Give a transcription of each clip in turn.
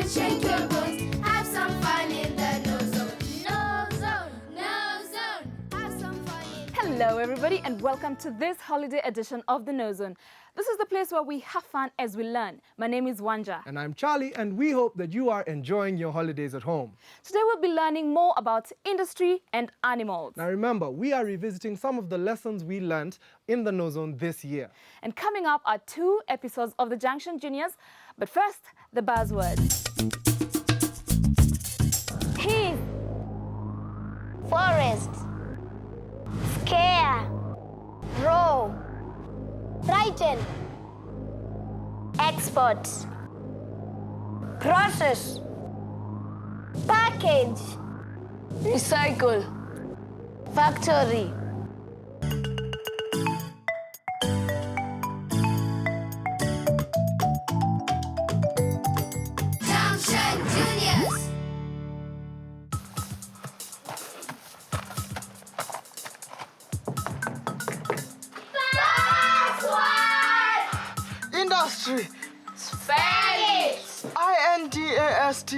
and shake your bones. Have some fun in the KnowZone. KnowZone, KnowZone. Have some fun in the Hello everybody and welcome to this holiday edition of the KnowZone. This is the place where we have fun as we learn. My name is Wanja. And I'm Charlie, and we hope that you are enjoying your holidays at home. Today we'll be learning more about industry and animals. Now remember, we are revisiting some of the lessons we learned in the KnowZone this year. And coming up are 2 episodes of the Junction Juniors. But first, the buzzwords. Heath, forest, scare, row, frighten, export, process, package, recycle, factory. Junction Juniors. Industry. Spanish. I-N-D-A-S-T-R-Y.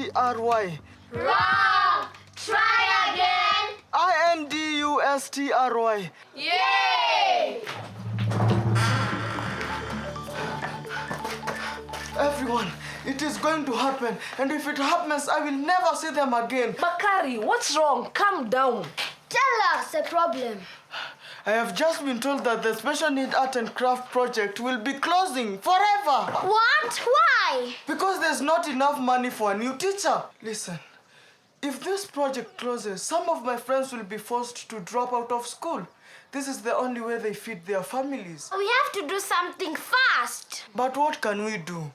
Wrong. Try again. I-N-D-U-S-T-R-Y. Yay! Everyone, it is going to happen. And if it happens, I will never see them again. Bakari, what's wrong? Calm down. Tell us the problem. I have just been told that the Special Need Art and Craft project will be closing forever. What? Why? Because there's not enough money for a new teacher. Listen, if this project closes, some of my friends will be forced to drop out of school. This is the only way they feed their families. We have to do something fast. But what can we do?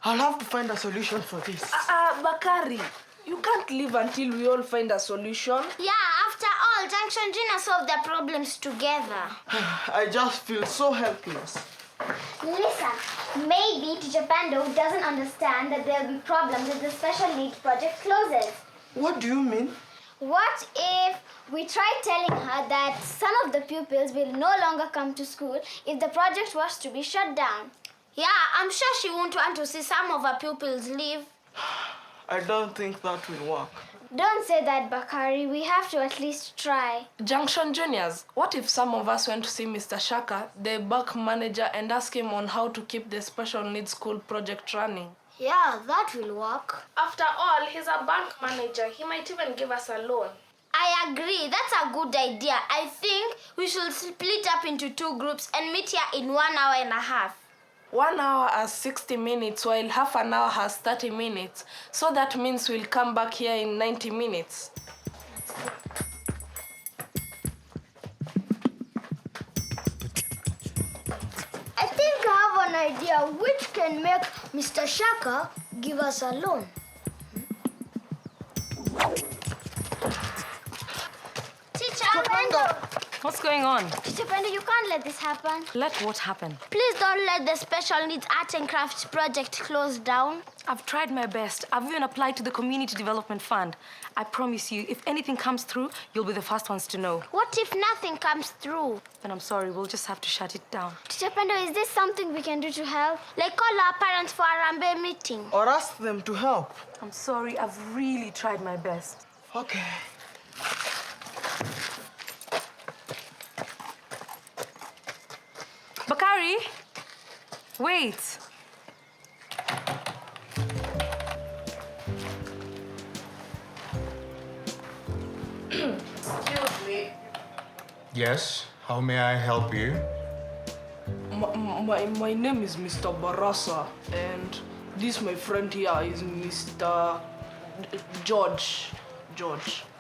I'll have to find a solution for this. Bakari, you can't leave until we all find a solution. Yeah, after all, Junction Juniors solve their problems together. I just feel so helpless. Listen, maybe Teacher Pando doesn't understand that there will be problems if the special needs project closes. What do you mean? What if we try telling her that some of the pupils will no longer come to school if the project was to be shut down? Yeah, I'm sure she won't want to see some of her pupils leave. I don't think that will work. Don't say that, Bakari. We have to at least try. Junction Juniors, what if some of us went to see Mr. Shaka, the bank manager, and ask him on how to keep the special needs school project running? Yeah, that will work. After all, he's a bank manager. He might even give us a loan. I agree. That's a good idea. I think we should split up into 2 groups and meet here in 1 hour and a half. 1 hour has 60 minutes, while half an hour has 30 minutes. So that means we'll come back here in 90 minutes. I think I have an idea which can make Mr. Shaka give us a loan. Teacher Pendo! What's going on? Teacher Pendo, you can't let this happen. Let what happen? Please don't let the Special Needs Art and Crafts project close down. I've tried my best. I've even applied to the Community Development Fund. I promise you, if anything comes through, you'll be the first ones to know. What if nothing comes through? Then I'm sorry, we'll just have to shut it down. Teacher Pendo, is this something we can do to help? Like call our parents for a Rambe meeting? Or ask them to help. I'm sorry, I've really tried my best. Okay. Bakari, wait. Excuse me. Yes, how may I help you? My name is Mr. Barasa, and this my friend here is Mr. George.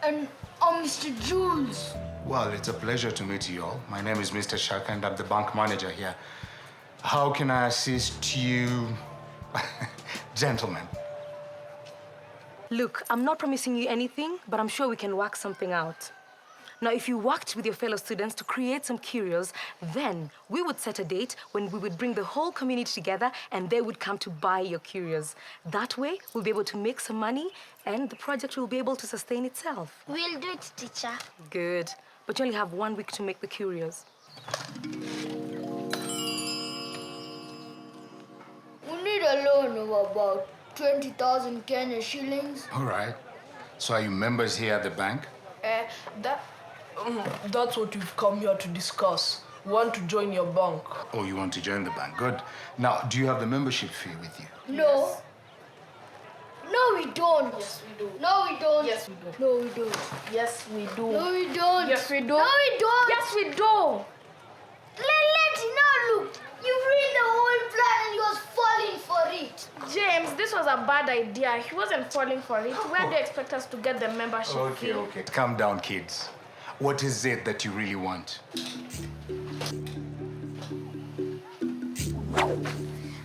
And I'm Mr. Jules. Well, it's a pleasure to meet you all. My name is Mr. Shaka and I'm the bank manager here. How can I assist you, gentlemen? Look, I'm not promising you anything, but I'm sure we can work something out. Now, if you worked with your fellow students to create some curios, then we would set a date when we would bring the whole community together and they would come to buy your curios. That way, we'll be able to make some money and the project will be able to sustain itself. We'll do it, teacher. Good. But you only have 1 week to make the curios. We need a loan of about 20,000 Kenya shillings. All right. So are you members here at the bank? That's what we've come here to discuss. We want to join your bank. Oh, you want to join the bank? Good. Now, do you have the membership fee with you? No. Yes. No, we don't. Yes, we do. No, we don't. Yes, we do. No, we don't. Yes, we do. No, we don't. Yes, we do. No, we don't. Yes, we do. Letty, now look. You ruined the whole plan and he was falling for it. James, this was a bad idea. He wasn't falling for it. Where do you expect us to get the membership fee? Okay. Calm down, kids. What is it that you really want?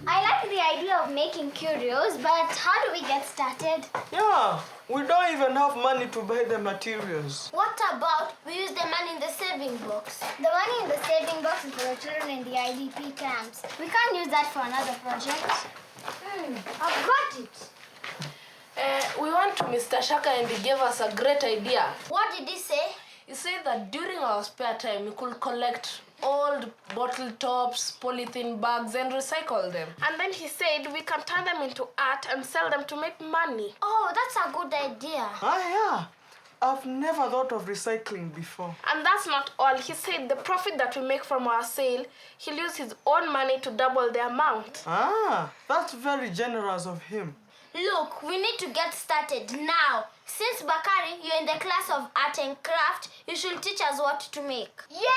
I like the idea of making curios, but how do we get started? Yeah, we don't even have money to buy the materials. What about we use the money in the saving box? The money in the saving box is for the children in the IDP camps. We can't use that for another project. I've got it. We went to Mr. Shaka and he gave us a great idea. What did he say? He said that during our spare time, we could collect old bottle tops, polythene bags, and recycle them. And then he said we can turn them into art and sell them to make money. Oh, that's a good idea. Yeah. I've never thought of recycling before. And that's not all. He said the profit that we make from our sale, he'll use his own money to double the amount. That's very generous of him. Look, we need to get started now. Since Bakari, you're in the class of art and craft, you should teach us what to make. Yay!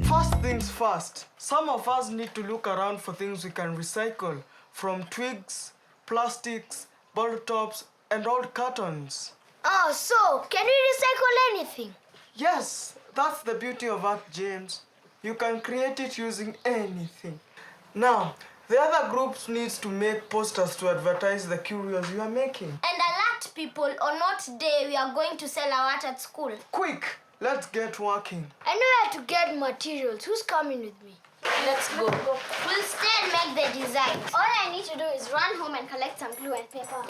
First things first, some of us need to look around for things we can recycle, from twigs, plastics, bottle tops, and old cartons. Oh, so can we recycle anything? Yes, that's the beauty of art, James. You can create it using anything. Now, the other groups needs to make posters to advertise the curios you are making. And alert people on what day we are going to sell our art at school. Quick, let's get working. I know how to get materials. Who's coming with me? Let's go. We'll stay and make the designs. All I need to do is run home and collect some glue and paper.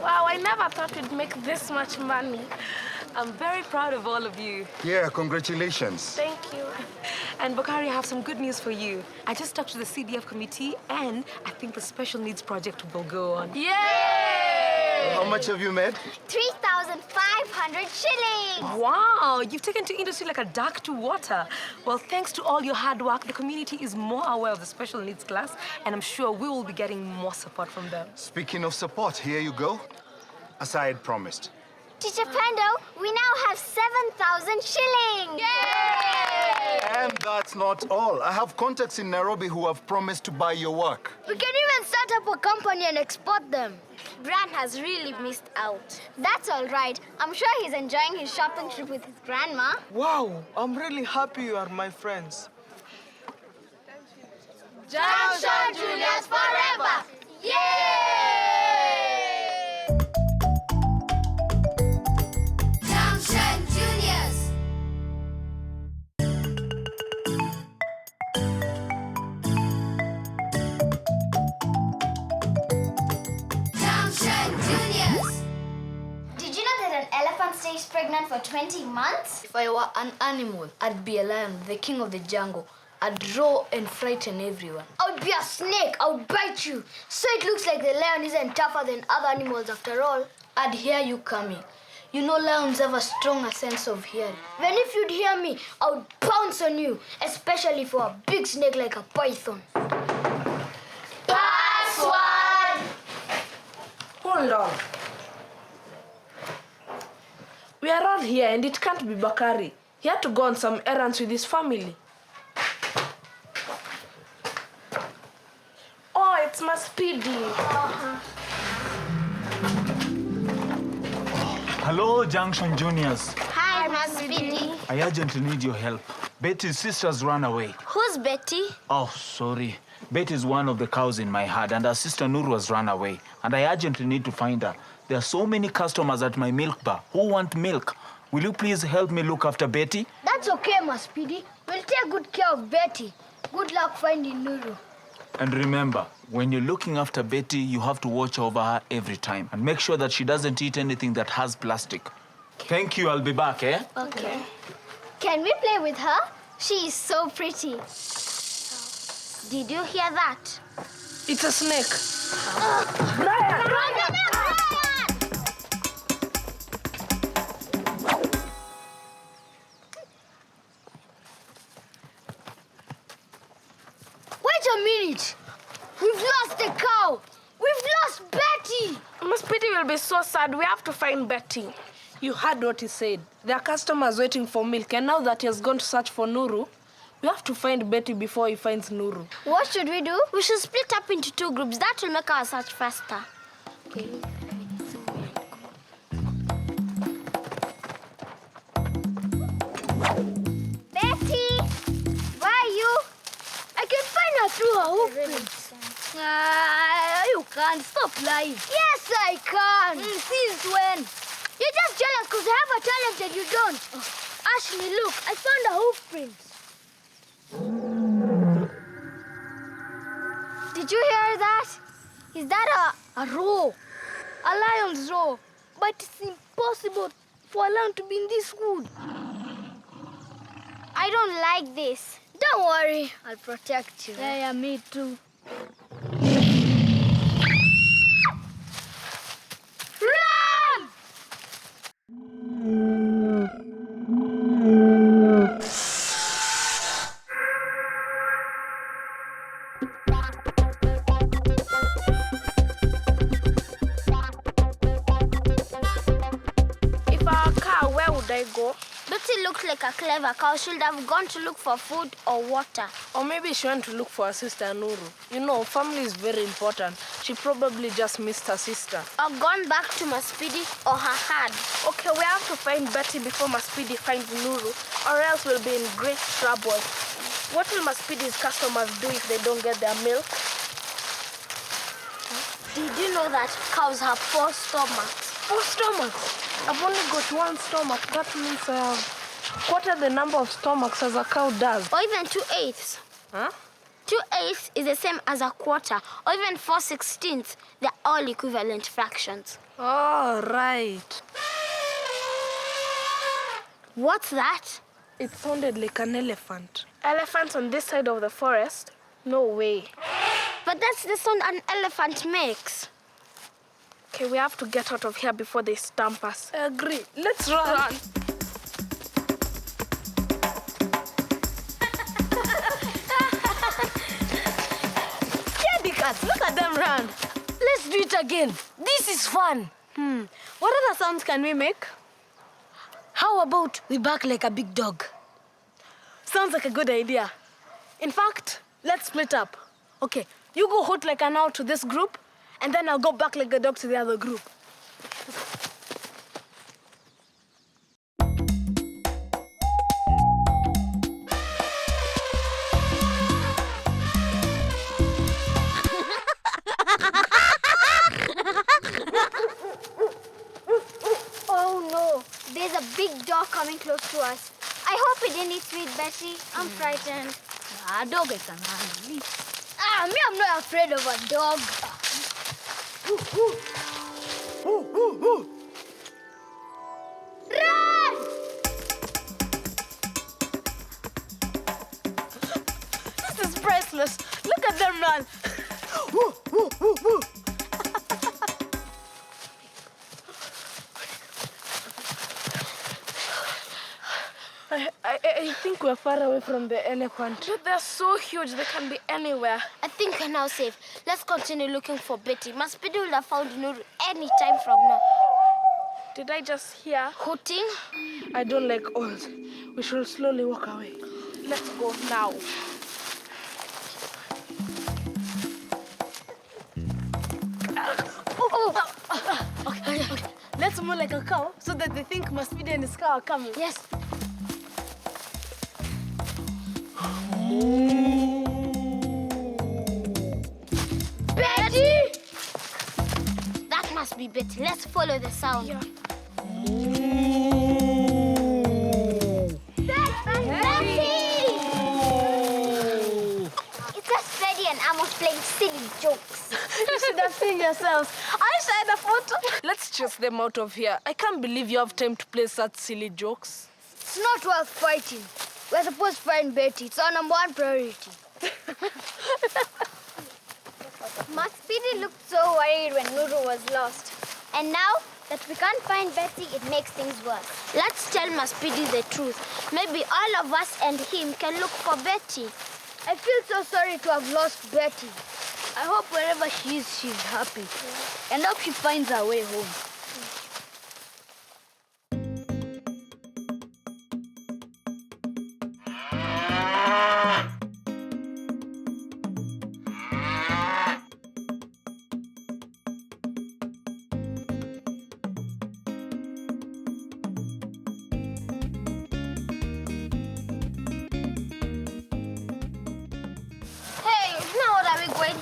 Wow, I never thought we'd make this much money. I'm very proud of all of you. Yeah, congratulations. Thank you. And Bakari, I have some good news for you. I just talked to the CDF committee and I think the special needs project will go on. Yay! How much have you made? 3,000 1,500 shillings. Wow, you've taken to industry like a duck to water. Well, thanks to all your hard work, the community is more aware of the special needs class, and I'm sure we will be getting more support from them. Speaking of support, here you go. As I had promised. Teacher Pando, we now have 7,000 shillings. Yay! And that's not all. I have contacts in Nairobi who have promised to buy your work. We can even start up a company and export them. Bran has really missed out. That's all right. I'm sure he's enjoying his shopping trip with his grandma. Wow, I'm really happy you are my friends. Junction Juniors forever! Junction Juniors. Junction Juniors. Did you know that an elephant stays pregnant for 20 months? If I were an animal, I'd be a lion, the king of the jungle. I'd roar and frighten everyone. I would be a snake. I would bite you. So it looks like the lion isn't tougher than other animals after all. I'd hear you coming. You know lions have a stronger sense of hearing. Then if you'd hear me, I would pounce on you, especially for a big snake like a python. Password! Hold on. We are all here and it can't be Bakari. He had to go on some errands with his family. Oh, it's my Speedy. Hello, Junction Juniors. Hi, Miss Speedy. I urgently need your help. Betty's sisters ran away. Who's Betty? Oh, sorry. Betty is one of the cows in my herd, and her sister Nuru has run away. And I urgently need to find her. There are so many customers at my milk bar who want milk. Will you please help me look after Betty? That's okay, Miss Speedy. We'll take good care of Betty. Good luck finding Nuru. And remember, when you're looking after Betty, you have to watch over her every time and make sure that she doesn't eat anything that has plastic. Thank you. I'll be back, eh? Okay. Can we play with her? She is so pretty. Did you hear that? It's a snake. Wait a minute. We've lost the cow. We've lost Betty. Miss Speedy will be so sad. We have to find Betty. You heard what he said. There are customers waiting for milk, and now that he has gone to search for Nuru, we have to find Betty before he finds Nuru. What should we do? We should split up into 2 groups. That will make our search faster. Okay. Betty, where are you? I can find her through her hoof prints. You can't. Stop lying. Yes, I can. Since when? You're just jealous because I have a talent and you don't. Ashley, look, I found her hoof prints. Did you hear that? Is that a roar? A lion's roar. But it's impossible for a lion to be in this wood. I don't like this. Don't worry, I'll protect you. Yeah, me too. Run! If I were a cow, where would I go? Betty looked like a clever cow. She should have gone to look for food or water. Or maybe she went to look for her sister Nuru. You know, family is very important. She probably just missed her sister. Or gone back to Maspidi or her herd. Okay, we have to find Betty before Maspidi finds Nuru, or else we'll be in great trouble. What will Maspidi's customers do if they don't get their milk? Did you know that cows have 4 stomachs? 4 stomachs? I've only got 1 stomach. That means I have quarter the number of stomachs as a cow does. Or even 2/8. Huh? 2/8 is the same as a quarter, or even 4/16. They're all equivalent fractions. Oh, right. What's that? It sounded like an elephant. Elephants on this side of the forest? No way. But that's the sound an elephant makes. Okay, we have to get out of here before they stamp us. I agree. Let's run. Scaredy cats, look at them run. Let's do it again. This is fun. What other sounds can we make? How about we bark like a big dog? Sounds like a good idea. In fact, let's split up. Okay, you go hoot like an owl to this group, and then I'll go back like a dog to the other group. Oh no, there's a big dog coming close to us. I hope it didn't eat Sweet Betty. I'm frightened. A dog I can handle it. Me, I'm not afraid of a dog. Run! This is priceless. Look at them run. I think we're far away from the elephant. But they're so huge, they can be anywhere. I think we're now safe. Let's continue looking for Betty. Maspidi will have found Nuru any time from now. Did I just hear Hooting? I don't like old. We should slowly walk away. Let's go now. Okay. Let's move like a cow so that they think Maspidi and his cow are coming. Yes. Betty! That must be Betty. Let's follow the sound. Yeah. Betty! It's just Freddy and Amos playing silly jokes. You should have seen yourselves. I shared a photo. Let's chase them out of here. I can't believe you have time to play such silly jokes. It's not worth fighting. We're supposed to find Betty. It's our #1 priority. Maspidi looked so worried when Nuru was lost. And now that we can't find Betty, it makes things worse. Let's tell Maspidi the truth. Maybe all of us and him can look for Betty. I feel so sorry to have lost Betty. I hope wherever she is, she's happy. And hope she finds her way home.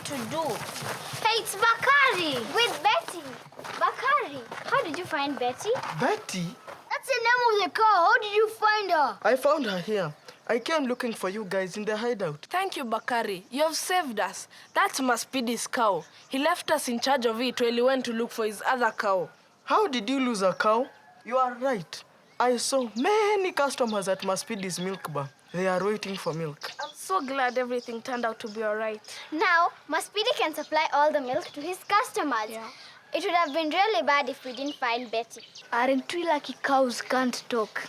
To do. Hey, it's Bakari. With Betty. Bakari, how did you find Betty? Betty? That's the name of the car. How did you find her? I found her here. I came looking for you guys in the hideout. Thank you, Bakari. You have saved us. That's Maspidi's cow. He left us in charge of it while he went to look for his other cow. How did you lose a cow? You are right. I saw many customers at Maspidi's milk bar. They are waiting for milk. I'm so glad everything turned out to be all right. Now, Maspidi can supply all the milk to his customers. Yeah. It would have been really bad if we didn't find Betty. Aren't we lucky cows can't talk?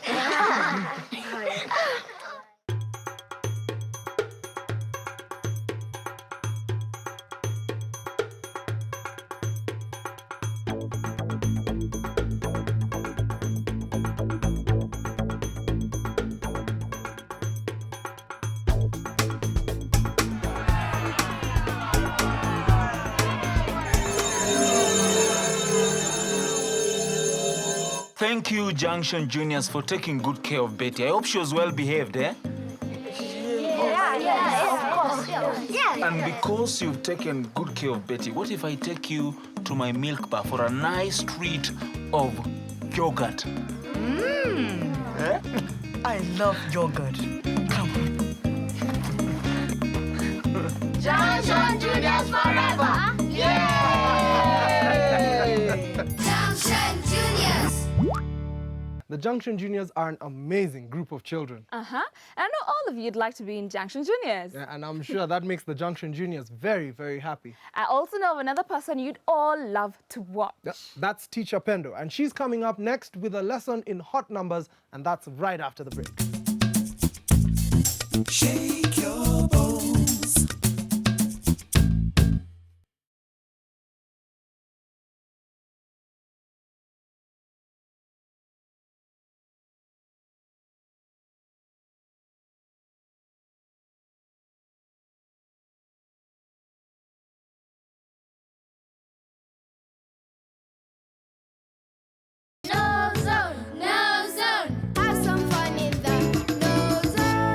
Thank you, Junction Juniors, for taking good care of Betty. I hope she was well behaved, eh? And because you've taken good care of Betty, what if I take you to my milk bar for a nice treat of yogurt? Eh? I love yogurt. Come on. Junction Juniors forever! Yay! Junction Juniors! The the Junction Juniors are an amazing group of children. And I know all of you'd like to be in Junction Juniors. Yeah, and I'm sure that makes the Junction Juniors very, very happy. I also know of another person you'd all love to watch. Yeah, that's Teacher Pendo, and she's coming up next with a lesson in hot numbers, and that's right after the break. Shake your bones. KnowZone, KnowZone, have some fun in the KnowZone.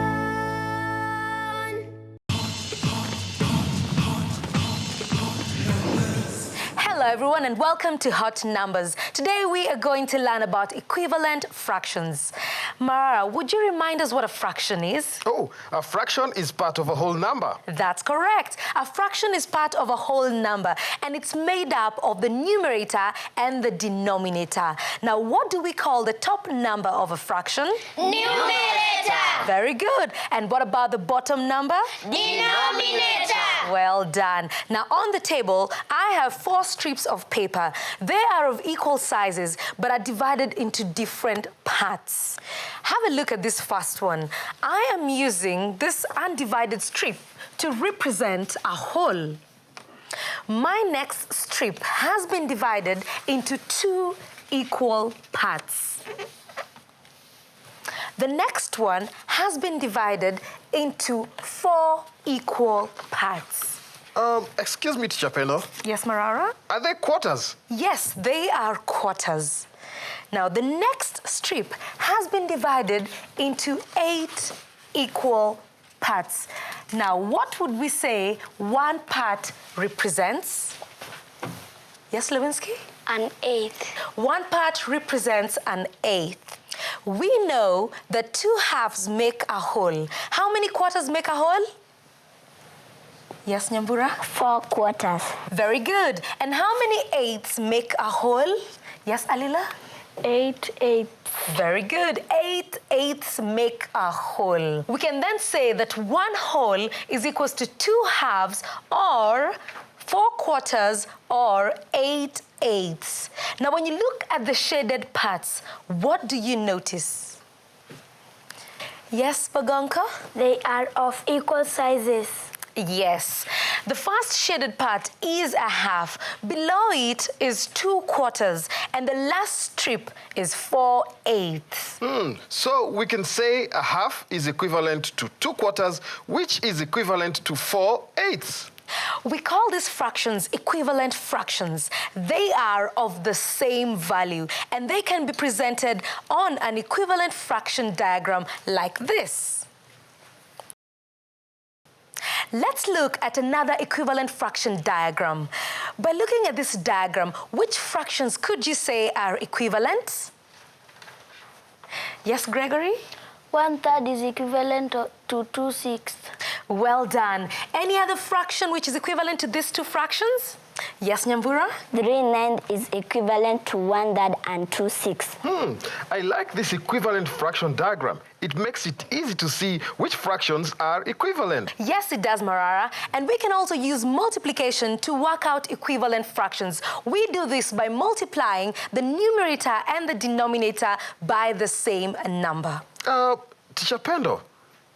Hello everyone and welcome to Hot Numbers. Today we are going to learn about equivalent fractions. Mara, would you remind us what a fraction is? Oh, a fraction is part of a whole number. That's correct. A fraction is part of a whole number and it's made up of the numerator and the denominator. Now, what do we call the top number of a fraction? Numerator. Very good. And what about the bottom number? Denominator. Well done. Now, on the table, I have 4 strips of paper. They are of equal sizes, but are divided into different parts. Have a look at this first one. I am using this undivided strip to represent a whole. My next strip has been divided into 2 equal parts. The next one has been divided into 4 equal parts. Excuse me, Teacher Pendo. Yes, Marara? Are they quarters? Yes, they are quarters. Now, the next strip has been divided into 8 equal parts. Now, what would we say one part represents? Yes, Lewinsky? An eighth. One part represents an eighth. We know that 2 halves make a whole. How many quarters make a whole? Yes, Nyambura? 4 quarters. Very good. And how many eighths make a whole? Yes, Alila? 8 eighths. Very good. 8 eighths make a whole. We can then say that 1 whole is equals to 2 halves or 4 quarters or 8 eighths. Now, when you look at the shaded parts, what do you notice? Yes, Bagonka? They are of equal sizes. Yes. The first shaded part is a half. Below it is 2 quarters. And the last strip is 4 eighths. So we can say a half is equivalent to 2 quarters, which is equivalent to 4 eighths. We call these fractions equivalent fractions. They are of the same value, and they can be presented on an equivalent fraction diagram like this. Let's look at another equivalent fraction diagram. By looking at this diagram, which fractions could you say are equivalent? Yes, Gregory? 1/3 is equivalent to 2/6. Well done. Any other fraction which is equivalent to these 2 fractions? Yes, Nyambura? 3/9 is equivalent to 1/3 and 2/6. I like this equivalent fraction diagram. It makes it easy to see which fractions are equivalent. Yes, it does, Marara. And we can also use multiplication to work out equivalent fractions. We do this by multiplying the numerator and the denominator by the same number. Teacher Pendo,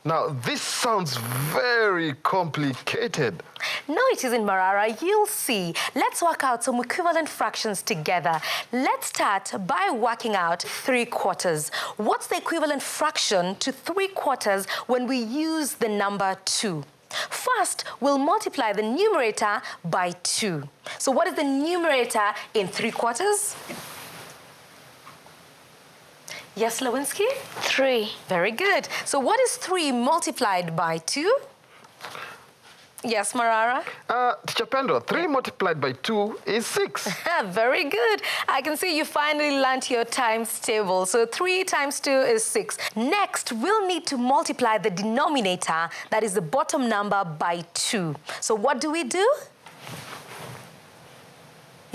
now this sounds very complicated. No, it isn't, Marara. You'll see. Let's work out some equivalent fractions together. Let's start by working out 3 quarters. What's the equivalent fraction to 3 quarters when we use the number 2? First, we'll multiply the numerator by 2. So what is the numerator in 3 quarters? Yes, Lewinsky? 3. Very good. So what is 3 multiplied by 2? Yes, Marara? Teacher Pendo, 3 multiplied by 2 is 6. Very good. I can see you finally learned your times table. So 3 times 2 is 6. Next, we'll need to multiply the denominator, that is the bottom number, by 2. So what do we do?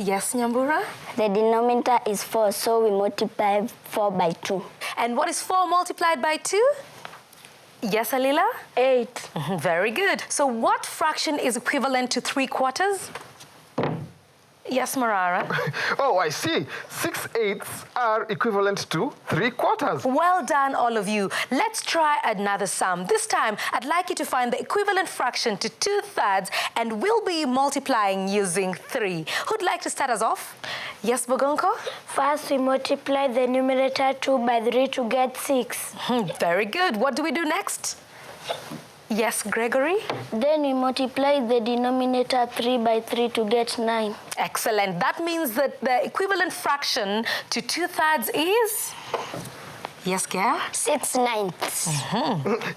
Yes, Nyambura? The denominator is 4, so we multiply 4 by 2. And what is 4 multiplied by 2? Yes, Alila? 8. Very good. So what fraction is equivalent to 3/4? Yes, Marara? Oh, I see. 6/8 are equivalent to 3/4. Well done, all of you. Let's try another sum. This time, I'd like you to find the equivalent fraction to 2/3, and we'll be multiplying using 3. Who'd like to start us off? Yes, Bogonko? First, we multiply the numerator 2 by 3 to get 6. Very good. What do we do next? Yes, Gregory? Then we multiply the denominator 3 by 3 to get 9. Excellent. That means that the equivalent fraction to 2/3 is? Yes, Gail? 6/9.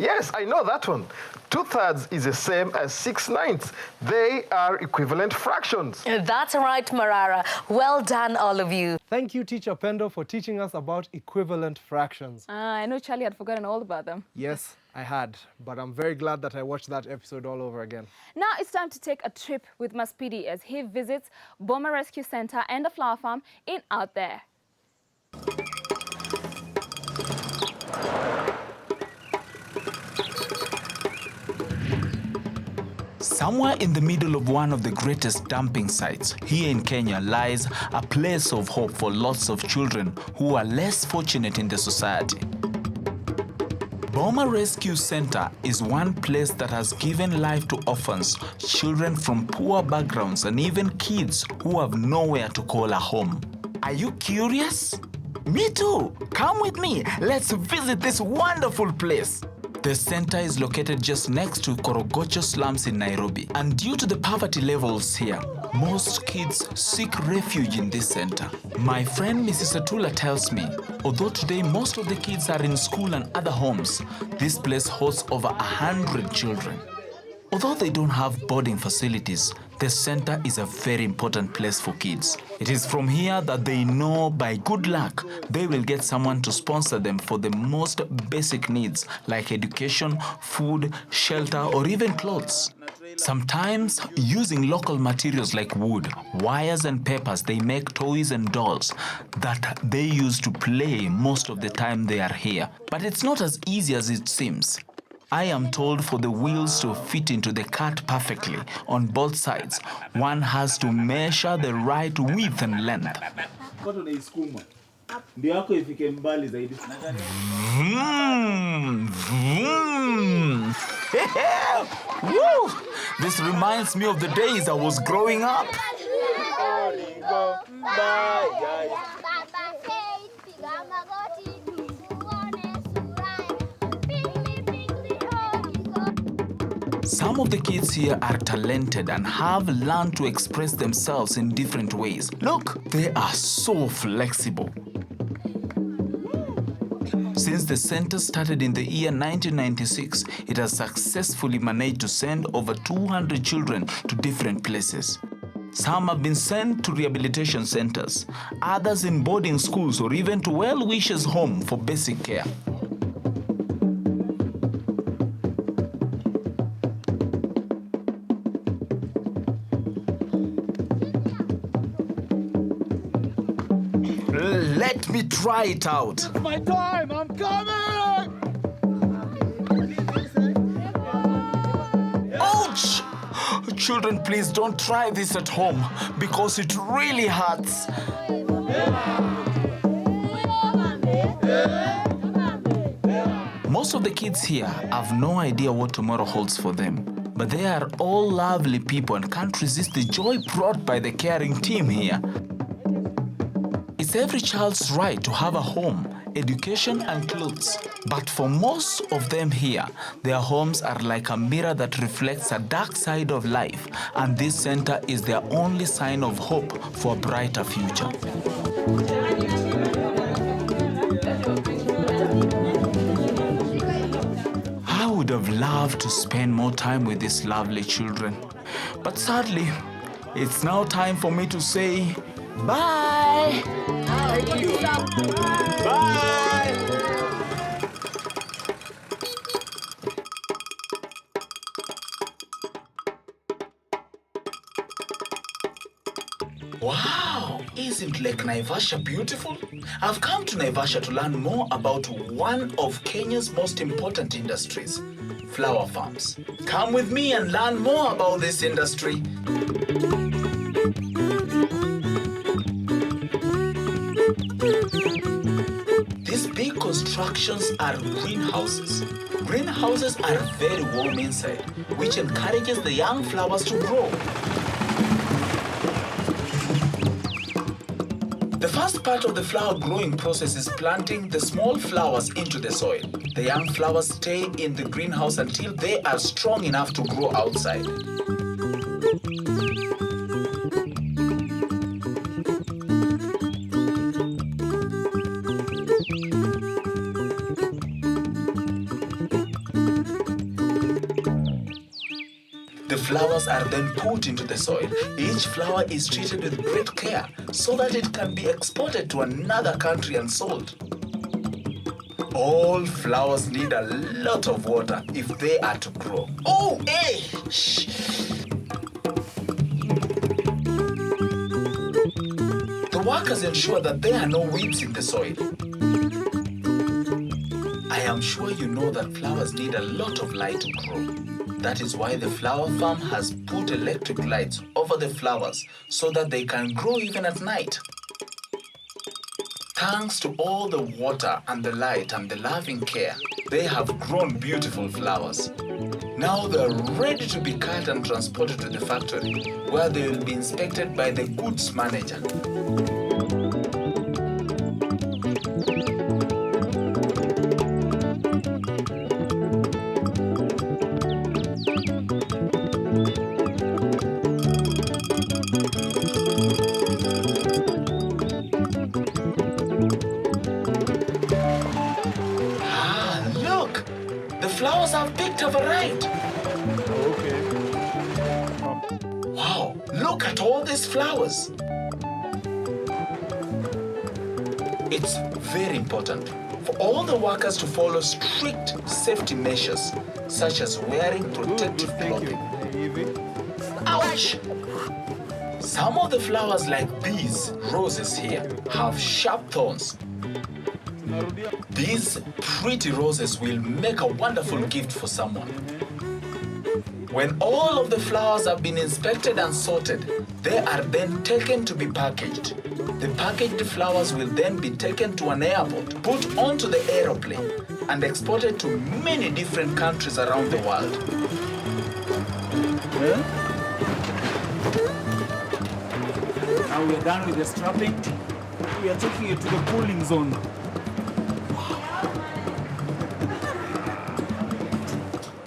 Yes, I know that one. 2/3 is the same as 6/9. They are equivalent fractions. That's right, Marara. Well done, all of you. Thank you, Teacher Pendo, for teaching us about equivalent fractions. I know Charlie had forgotten all about them. Yes, I had, but I'm very glad that I watched that episode all over again. Now it's time to take a trip with Maspidi as he visits Boma Rescue Center and the flower farm in Out There. Somewhere in the middle of one of the greatest dumping sites here in Kenya lies a place of hope for lots of children who are less fortunate in the society. Boma Rescue Center is one place that has given life to orphans, children from poor backgrounds, and even kids who have nowhere to call a home. Are you curious? Me too! Come with me, let's visit this wonderful place. The center is located just next to Korogocho slums in Nairobi. And due to the poverty levels here, most kids seek refuge in this center. My friend Mrs. Atula tells me, although today most of the kids are in school and other homes, this place hosts over 100 children. Although they don't have boarding facilities, the center is a very important place for kids. It is from here that they know by good luck they will get someone to sponsor them for the most basic needs like education, food, shelter, or even clothes. Sometimes, using local materials like wood, wires, and papers, they make toys and dolls that they use to play most of the time they are here. But it's not as easy as it seems. I am told for the wheels to fit into the cart perfectly on both sides, one has to measure the right width and length. Woo! This reminds me of the days I was growing up. Some of the kids here are talented and have learned to express themselves in different ways. Look, they are so flexible. Since the center started in the year 1996, it has successfully managed to send over 200 children to different places. Some have been sent to rehabilitation centers, others in boarding schools or even to well-wishers' home for basic care. Let me try it out. It's my time, I'm coming! Ouch! Children, please don't try this at home because it really hurts. Most of the kids here have no idea what tomorrow holds for them. But they are all lovely people and can't resist the joy brought by the caring team here. It's every child's right to have a home, education, and clothes. But for most of them here, their homes are like a mirror that reflects a dark side of life, and this center is their only sign of hope for a brighter future. I would have loved to spend more time with these lovely children, but sadly, it's now time for me to say bye. Thank you. Bye. Wow, isn't Lake Naivasha beautiful? I've come to Naivasha to learn more about one of Kenya's most important industries, flower farms. Come with me and learn more about this industry. These big constructions are greenhouses. Greenhouses are very warm inside, which encourages the young flowers to grow. The first part of the flower growing process is planting the small flowers into the soil. The young flowers stay in the greenhouse until they are strong enough to grow outside. The flowers are then put into the soil. Each flower is treated with great care so that it can be exported to another country and sold. All flowers need a lot of water if they are to grow. Oh, hey! Shh. The workers ensure that there are no weeds in the soil. I am sure you know that flowers need a lot of light to grow. That is why the flower farm has put electric lights over the flowers so that they can grow even at night. Thanks to all the water and the light and the loving care, they have grown beautiful flowers. Now they're ready to be cut and transported to the factory, where they will be inspected by the goods manager. Look! The flowers have picked up a right. Okay. Wow, look at all these flowers. It's very important for all the workers to follow strict safety measures, such as wearing protective clothing. Ouch! Some of the flowers like these roses here have sharp thorns. These pretty roses will make a wonderful gift for someone. When all of the flowers have been inspected and sorted, they are then taken to be packaged. The packaged flowers will then be taken to an airport, put onto the aeroplane, and exported to many different countries around the world. Now we are done with the strapping. We are taking it to the cooling zone.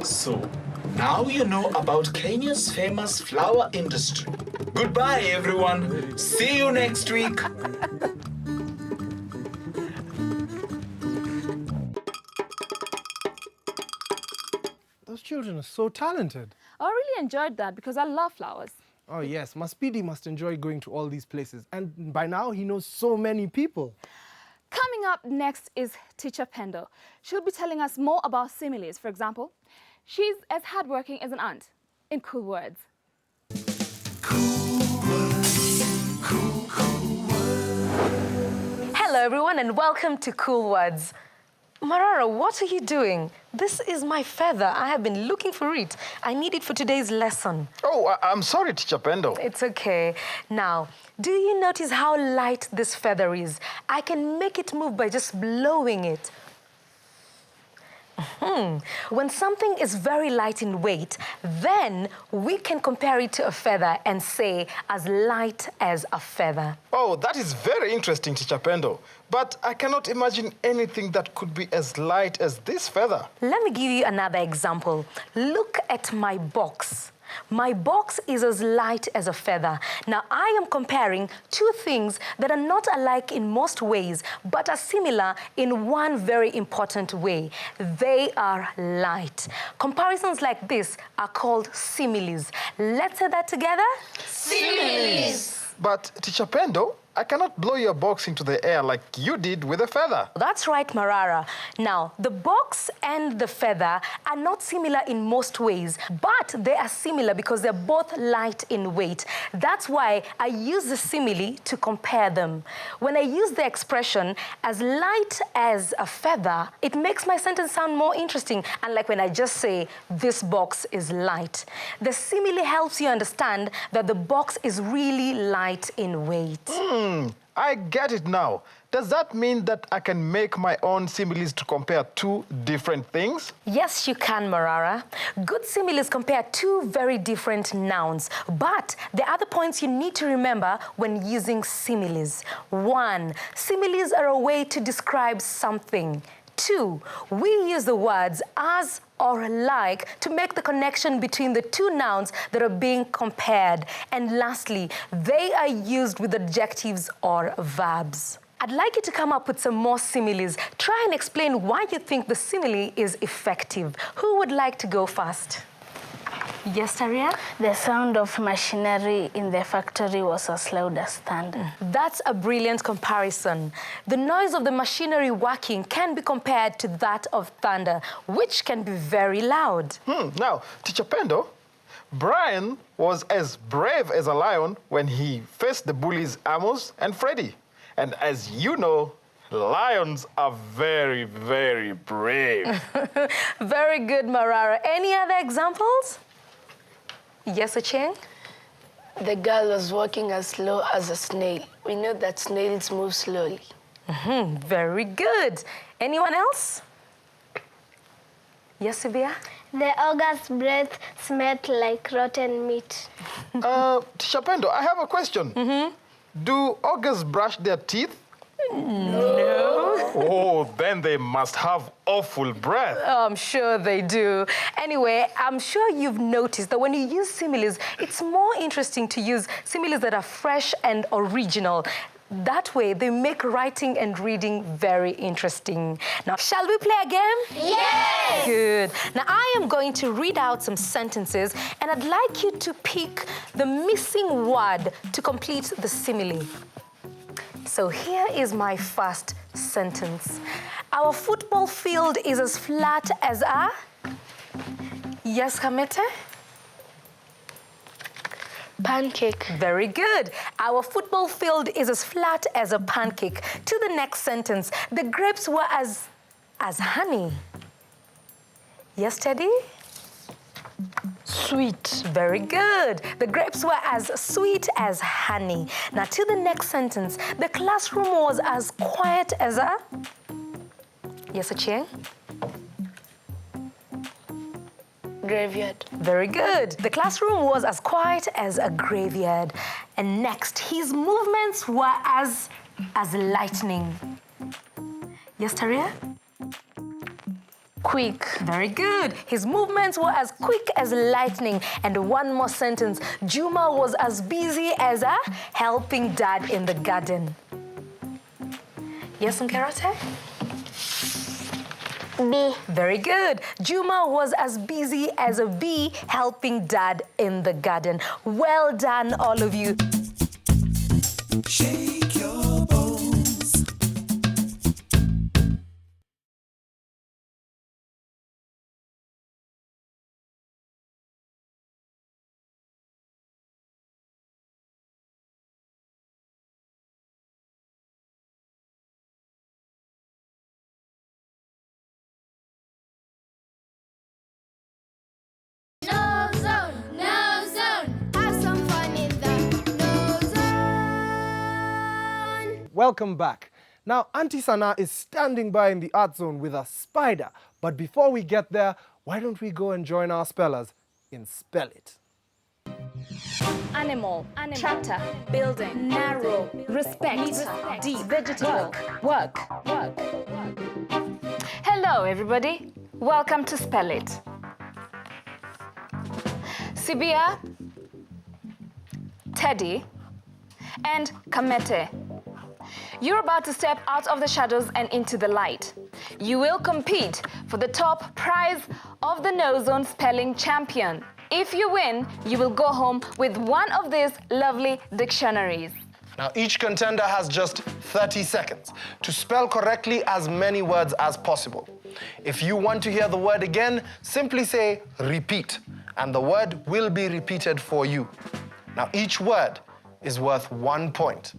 So, now you know about Kenya's famous flower industry. Goodbye, everyone. See you next week. Those children are so talented. I really enjoyed that because I love flowers. Oh yes, Maspidi must enjoy going to all these places. And by now, he knows so many people. Coming up next is Teacher Pendo. She'll be telling us more about similes. For example, she's as hardworking as an ant, in cool words. Hello, everyone, and welcome to Cool Words. Marara, what are you doing? This is my feather. I have been looking for it. I need it for today's lesson. Oh, I'm sorry, Teacher Pendo. It's okay. Now, do you notice how light this feather is? I can make it move by just blowing it. When something is very light in weight, then we can compare it to a feather and say as light as a feather. Oh, that is very interesting, Teacher Pendo. But I cannot imagine anything that could be as light as this feather. Let me give you another example. Look at my box. My box is as light as a feather. Now, I am comparing two things that are not alike in most ways, but are similar in one very important way. They are light. Comparisons like this are called similes. Let's say that together. Similes. But, Teacher Pendo, I cannot blow your box into the air like you did with a feather. That's right, Marara. Now, the box and the feather are not similar in most ways, but they are similar because they're both light in weight. That's why I use the simile to compare them. When I use the expression as light as a feather, it makes my sentence sound more interesting, unlike when I just say, this box is light. The simile helps you understand that the box is really light in weight. I get it now. Does that mean that I can make my own similes to compare two different things? Yes, you can, Marara. Good similes compare two very different nouns, but there are other points you need to remember when using similes. 1, similes are a way to describe something. 2, we use the words as or like to make the connection between the two nouns that are being compared. And lastly, they are used with adjectives or verbs. I'd like you to come up with some more similes. Try and explain why you think the simile is effective. Who would like to go first? Yes, Taria? The sound of machinery in the factory was as loud as thunder. That's a brilliant comparison. The noise of the machinery working can be compared to that of thunder, which can be very loud. Now, Teacher Pendo, Brian was as brave as a lion when he faced the bullies Amos and Freddy. And as you know, lions are very, very brave. Very good, Marara. Any other examples? Yes, Acheng? The girl was walking as slow as a snail. We know that snails move slowly. Very good. Anyone else? Yes, Sibia? The ogre's breath smelled like rotten meat. Teacher Pendo, I have a question. Do ogres brush their teeth? No. Oh, then they must have awful breath. I'm sure they do. Anyway, I'm sure you've noticed that when you use similes, it's more interesting to use similes that are fresh and original. That way, they make writing and reading very interesting. Now, shall we play a game? Yes! Good. Now, I am going to read out some sentences, and I'd like you to pick the missing word to complete the simile. So here is my first sentence. Our football field is as flat as a... Yes, Kamete? Pancake. Very good. Our football field is as flat as a pancake. To the next sentence. The grapes were as honey. Yes, Teddy? Sweet. Very good. The grapes were as sweet as honey. Now, to the next sentence. The classroom was as quiet as a... Yes, Acheng? Graveyard. Very good. The classroom was as quiet as a graveyard. And next, his movements were as lightning. Yes, Taria? Quick. Very good. His movements were as quick as lightning. And one more sentence. Juma was as busy as a helping dad in the garden. Yes, Nkerate? Bee. Very good. Juma was as busy as a bee helping dad in the garden. Well done, all of you. Shake your bones. Welcome back. Now, Auntie Sana is standing by in the art zone with a spider. But before we get there, why don't we go and join our spellers in Spell It? Animal, chapter, building, narrow, respect, deep, vegetable, work. Hello, everybody. Welcome to Spell It. Sibia, Teddy, and Kamete. You're about to step out of the shadows and into the light. You will compete for the top prize of the KnowZone Spelling Champion. If you win, you will go home with one of these lovely dictionaries. Now, each contender has just 30 seconds to spell correctly as many words as possible. If you want to hear the word again, simply say repeat, and the word will be repeated for you. Now, each word is worth 1 point.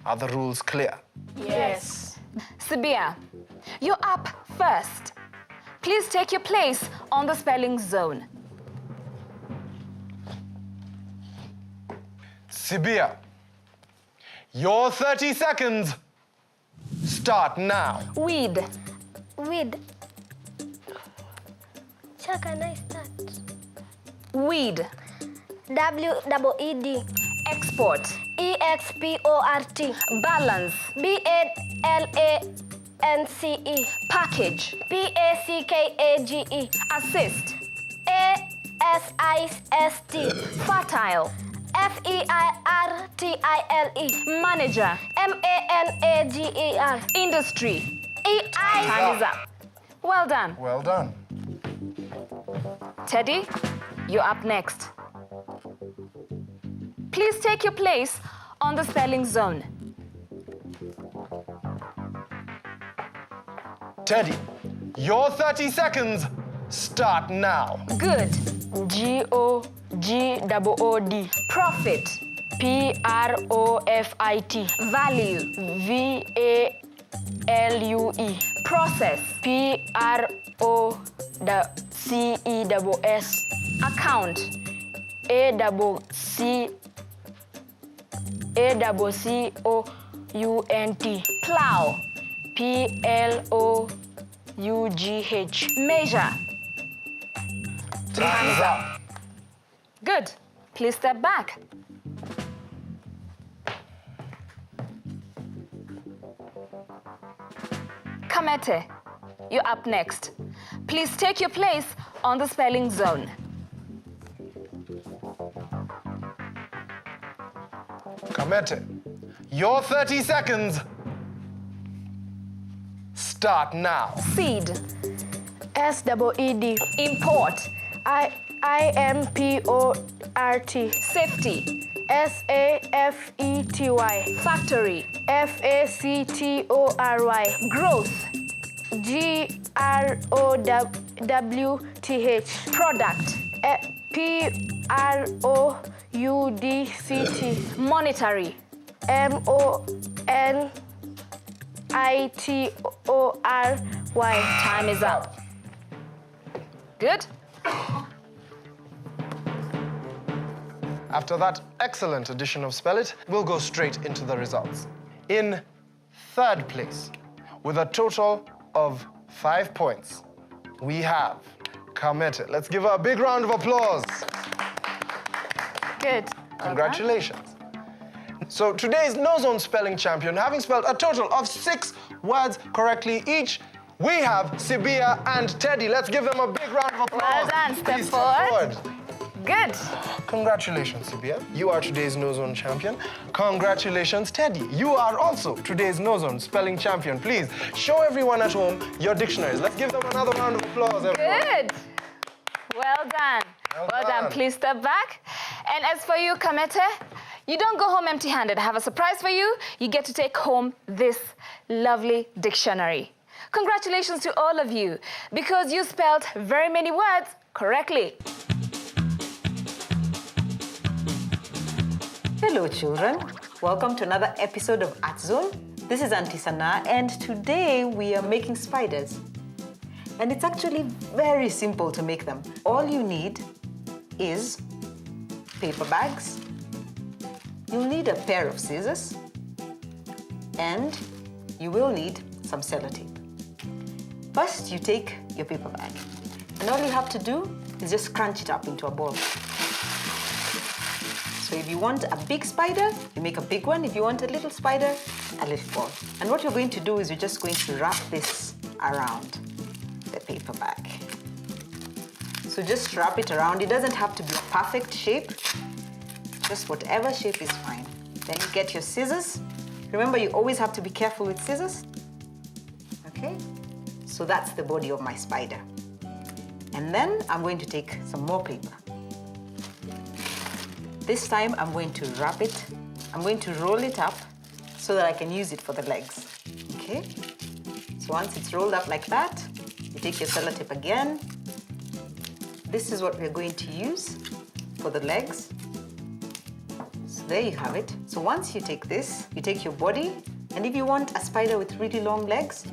Are the rules clear? Yes. Sibia, you're up first. Please take your place on the spelling zone. Sibia, your 30 seconds start now. Weed. Weed. Cha, can I start? Weed. W-E-E-D. Export. E-X-P-O-R-T. Balance. B-A-L-A-N-C-E. Package. P-A-C-K-A-G-E. Assist. A-S-I-S-T. Fertile. F-E-I-R-T-I-L-E. Manager. M-A-N-A-G-E-R. Industry. E-I. Time is up. Well done. Well done. Teddy, you're up next. Please take your place on the spelling zone. Teddy, your 30 seconds start now. Good. G-O-G-O-O-D. Profit. P-R-O-F-I-T. Value. V-A-L-U-E. Process. P-R-O-C-E-S. Account. A-C-C-O-U-N-T. Plow. P-L-O-U-G-H. Measure. Time's up. Good. Please step back. Kamete, you're up next. Please take your place on the spelling zone. Kamete, your 30 seconds start now. Seed. S-E-E-D. Import. I-M-P-O-R-T. Safety. S-A-F-E-T-Y. Factory. F-A-C-T-O-R-Y. Growth. G-R-O-W-T-H. Product. P-R-O-U-D-C-T. Monetary. M-O-N-I-T-O-R-Y. Time is up. Good. After that excellent edition of Spell It, we'll go straight into the results. In third place, with a total of 5 points, we have Kamete. Let's give her a big round of applause. Good. Congratulations. So today's KnowZone spelling champion, having spelled a total of 6 words correctly each, we have Sibia and Teddy. Let's give them a big round of applause. Well done. Step Please forward. Good. Congratulations, Sibia. You are today's KnowZone champion. Congratulations, Teddy. You are also today's KnowZone spelling champion. Please show everyone at home your dictionaries. Let's give them another round of applause, everyone. Good. Well done. Well done. Please step back. And as for you, Kamete, you don't go home empty-handed. I have a surprise for you. You get to take home this lovely dictionary. Congratulations to all of you, because you spelled very many words correctly. Hello, children. Welcome to another episode of KnowZone. This is Auntie Sana, and today we are making spiders. And it's actually very simple to make them. All you need is paper bags. You'll need a pair of scissors, and you will need some sellotape. First, you take your paper bag, and all you have to do is just crunch it up into a ball. So if you want a big spider, you make a big one. If you want a little spider, a little ball. And what you're going to do is you're just going to wrap this around the paper bag. So just wrap it around. It doesn't have to be a perfect shape. Just whatever shape is fine. Then you get your scissors. Remember, you always have to be careful with scissors. Okay? So that's the body of my spider. And then I'm going to take some more paper. This time I'm going to wrap it I'm going to roll it up so that I can use it for the legs. Okay? So once it's rolled up like that, you take your sellotape again. This is what we're going to use for the legs. So there you have it. So once you take this, you take your body, and if you want a spider with really long legs,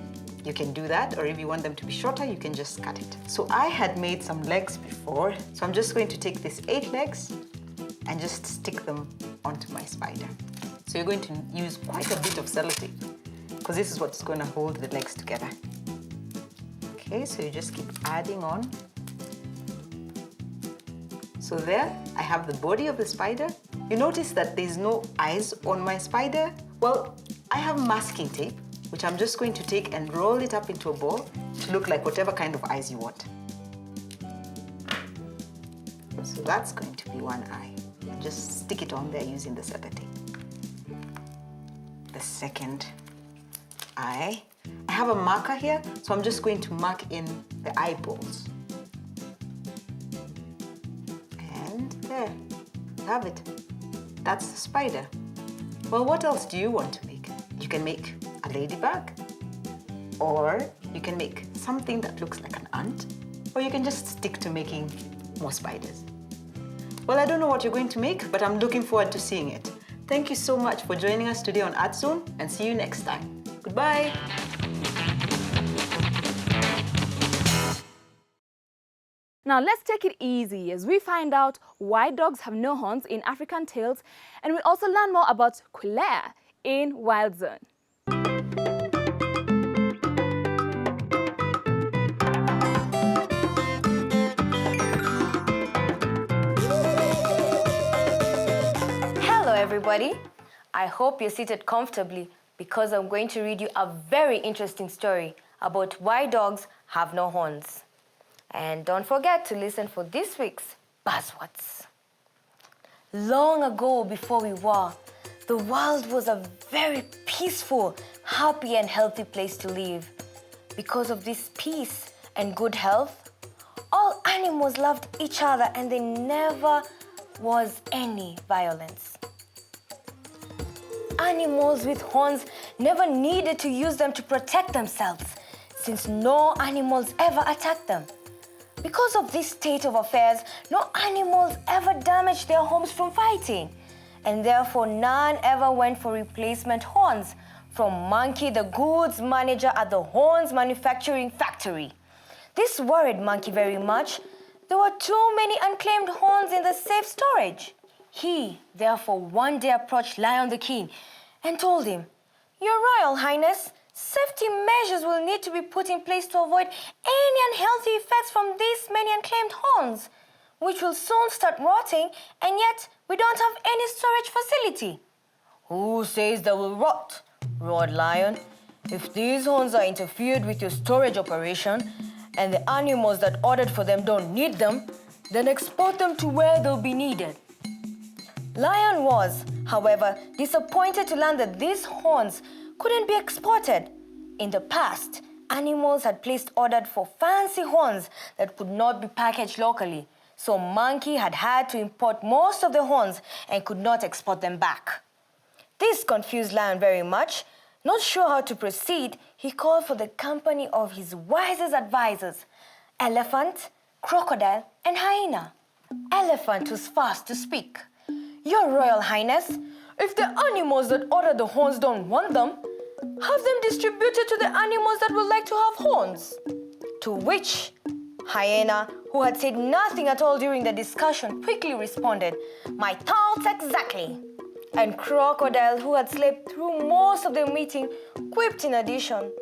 you can do that, or if you want them to be shorter, you can just cut it. So I had made some legs before, so I'm just going to take these 8 legs and just stick them onto my spider. So you're going to use quite a bit of sellotape, because this is what's going to hold the legs together. Okay, so you just keep adding on. So there, I have the body of the spider. You notice that there's no eyes on my spider? Well, I have masking tape, which I'm just going to take and roll it up into a ball to look like whatever kind of eyes you want. So that's going to be one eye. And just stick it on there using the sellotape. The second eye. I have a marker here, so I'm just going to mark in the eyeballs. And there, you have it. That's the spider. Well, what else do you want to make? You can make a ladybug, or you can make something that looks like an ant, or you can just stick to making more spiders. Well, I don't know what you're going to make, but I'm looking forward to seeing it. Thank you so much for joining us today on ArtZone, and see you next time. Goodbye. Now let's take it easy as we find out why dogs have no horns in African tales, and we also learn more about couleur in Wild Zone. Hello everybody. I hope you're seated comfortably because I'm going to read you a very interesting story about why dogs have no horns. And don't forget to listen for this week's buzzwords. Long ago, before we were, the world was a very peaceful, happy and healthy place to live. Because of this peace and good health, all animals loved each other and there never was any violence. Animals with horns never needed to use them to protect themselves, since no animals ever attacked them. Because of this state of affairs, no animals ever damaged their homes from fighting, and therefore none ever went for replacement horns from Monkey, the goods manager at the horns manufacturing factory. This worried Monkey very much. There were too many unclaimed horns in the safe storage. He, therefore, one day approached Lion the King and told him, "Your Royal Highness, safety measures will need to be put in place to avoid any unhealthy effects from these many unclaimed horns, which will soon start rotting, and yet we don't have any storage facility." "Who says they will rot?" roared Lion. "If these horns are interfered with your storage operation, and the animals that ordered for them don't need them, then export them to where they'll be needed." Lion was, however, disappointed to learn that these horns couldn't be exported. In the past, animals had placed orders for fancy horns that could not be packaged locally, so Monkey had to import most of the horns and could not export them back. This confused Lion very much. Not sure how to proceed, he called for the company of his wisest advisors, Elephant, Crocodile, and Hyena. Elephant was fast to speak. "Your Royal Highness, if the animals that ordered the horns don't want them, have them distributed to the animals that would like to have horns." To which Hyena, who had said nothing at all during the discussion, quickly responded, "My thoughts exactly." And Crocodile, who had slept through most of the meeting, quipped in addition,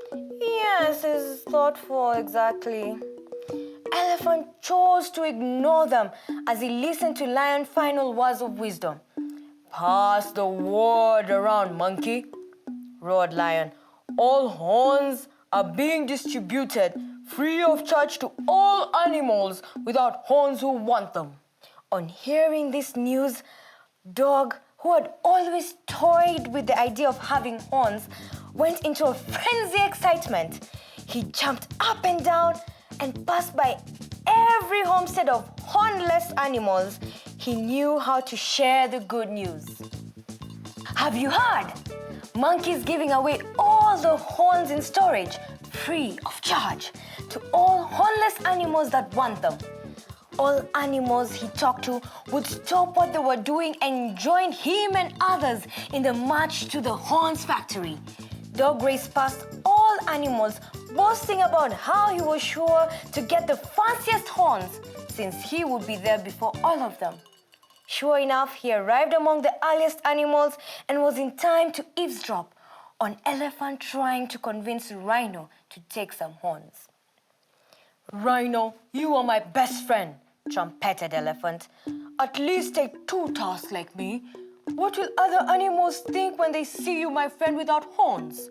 "Yes, it's thoughtful exactly." Elephant chose to ignore them as he listened to Lion's final words of wisdom. "Pass the word around, Monkey," roared Lion. "All horns are being distributed free of charge to all animals without horns who want them." On hearing this news, Dog, who had always toyed with the idea of having horns, went into a frenzy excitement. He jumped up and down and passed by every homestead of hornless animals. He knew how to share the good news. Have you heard? Monkey's giving away all the horns in storage, free of charge, to all hornless animals that want them. All animals he talked to would stop what they were doing and join him and others in the march to the horns factory. Dog raced past all animals, boasting about how he was sure to get the fanciest horns, since he would be there before all of them. Sure enough, he arrived among the earliest animals and was in time to eavesdrop on Elephant trying to convince Rhino to take some horns. "Rhino, you are my best friend," trumpeted Elephant. "At least take 2 tasks like me. What will other animals think when they see you, my friend, without horns?"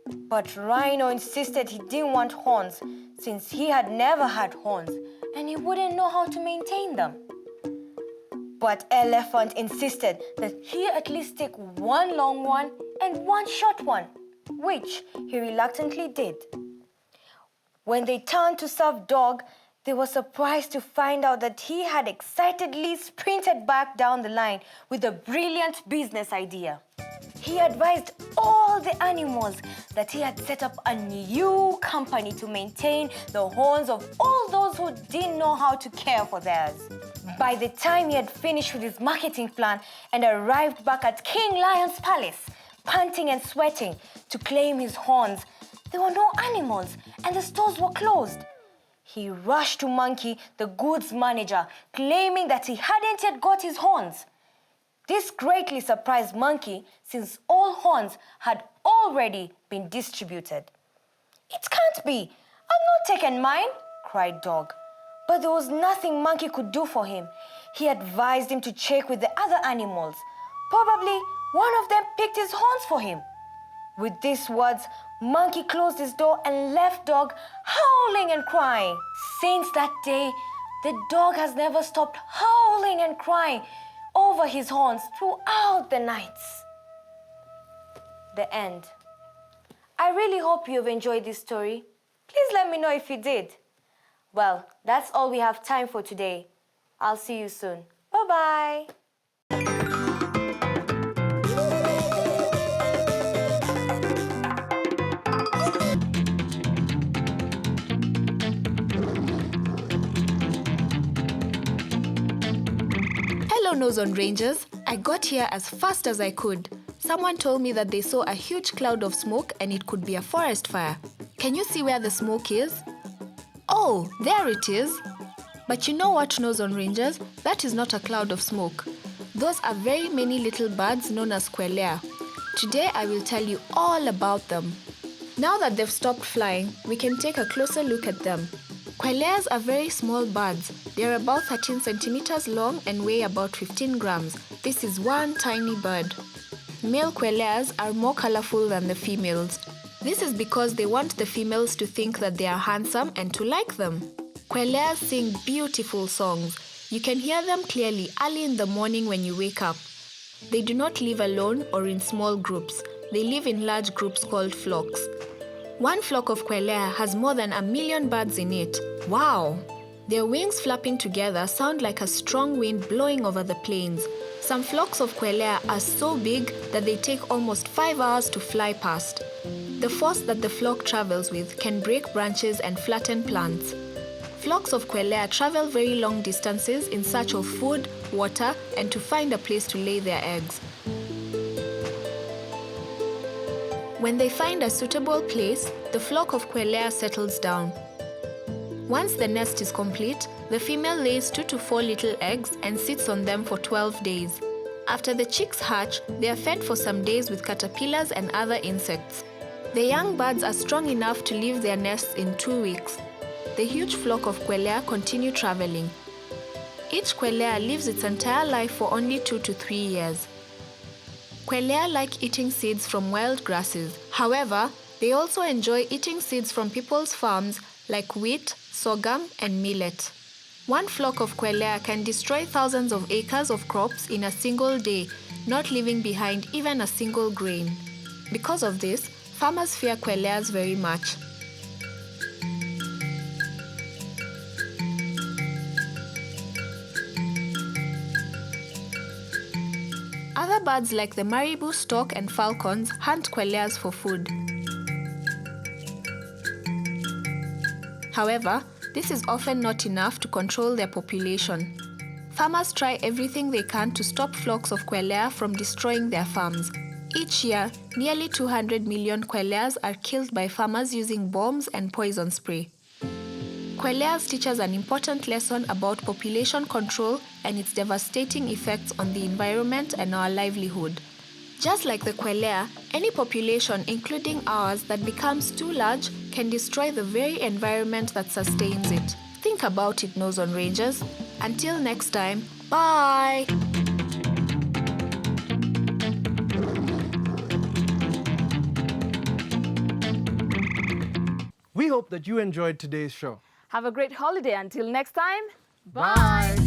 But Rhino insisted he didn't want horns, since he had never had horns and he wouldn't know how to maintain them. But Elephant insisted that he at least take 1 long one and 1 short one, which he reluctantly did. When they turned to serve Dog, they were surprised to find out that he had excitedly sprinted back down the line with a brilliant business idea. He advised all the animals that he had set up a new company to maintain the horns of all those who didn't know how to care for theirs. By the time he had finished with his marketing plan and arrived back at King Lion's palace, panting and sweating to claim his horns, there were no animals and the stores were closed. He rushed to Monkey, the goods manager, claiming that he hadn't yet got his horns. This greatly surprised Monkey, since all horns had already been distributed. "It can't be! I've not taken mine," cried Dog. But there was nothing Monkey could do for him. He advised him to check with the other animals. Probably one of them picked his horns for him. With these words, Monkey closed his door and left Dog howling and crying. Since that day, the dog has never stopped howling and crying over his horns throughout the nights. The end. I really hope you've enjoyed this story. Please let me know if you did. Well, that's all we have time for today. I'll see you soon. Bye-bye. Hello, KnowZone Rangers. I got here as fast as I could. Someone told me that they saw a huge cloud of smoke and it could be a forest fire. Can you see where the smoke is? Oh, there it is. But you know what, KnowZone Rangers? That is not a cloud of smoke. Those are very many little birds known as quelea. Today I will tell you all about them. Now that they've stopped flying, we can take a closer look at them. Queleas are very small birds. They are about 13 centimeters long and weigh about 15 grams. This is one tiny bird. Male queleas are more colorful than the females. This is because they want the females to think that they are handsome and to like them. Queleas sing beautiful songs. You can hear them clearly early in the morning when you wake up. They do not live alone or in small groups. They live in large groups called flocks. One flock of quelea has more than 1 million birds in it. Wow! Their wings flapping together sound like a strong wind blowing over the plains. Some flocks of quelea are so big that they take almost 5 hours to fly past. The force that the flock travels with can break branches and flatten plants. Flocks of quelea travel very long distances in search of food, water, and to find a place to lay their eggs. When they find a suitable place, the flock of quelea settles down. Once the nest is complete, the female lays 2 to 4 little eggs and sits on them for 12 days. After the chicks hatch, they are fed for some days with caterpillars and other insects. The young birds are strong enough to leave their nests in 2 weeks. The huge flock of quelea continue traveling. Each quelea lives its entire life for only 2 to 3 years. Quelea like eating seeds from wild grasses. However, they also enjoy eating seeds from people's farms like wheat, sorghum, and millet. One flock of quelea can destroy thousands of acres of crops in a single day, not leaving behind even a single grain. Because of this, farmers fear queleas very much. Other birds like the marabou, stork, and falcons hunt quelleas for food. However, this is often not enough to control their population. Farmers try everything they can to stop flocks of quail from destroying their farms. Each year, nearly 200 million quails are killed by farmers using bombs and poison spray. Quails teach us an important lesson about population control and its devastating effects on the environment and our livelihood. Just like the quail, any population, including ours, that becomes too large can destroy the very environment that sustains it. Think about it, KnowZone Rangers. Until next time, bye! We hope that you enjoyed today's show. Have a great holiday until next time. Bye.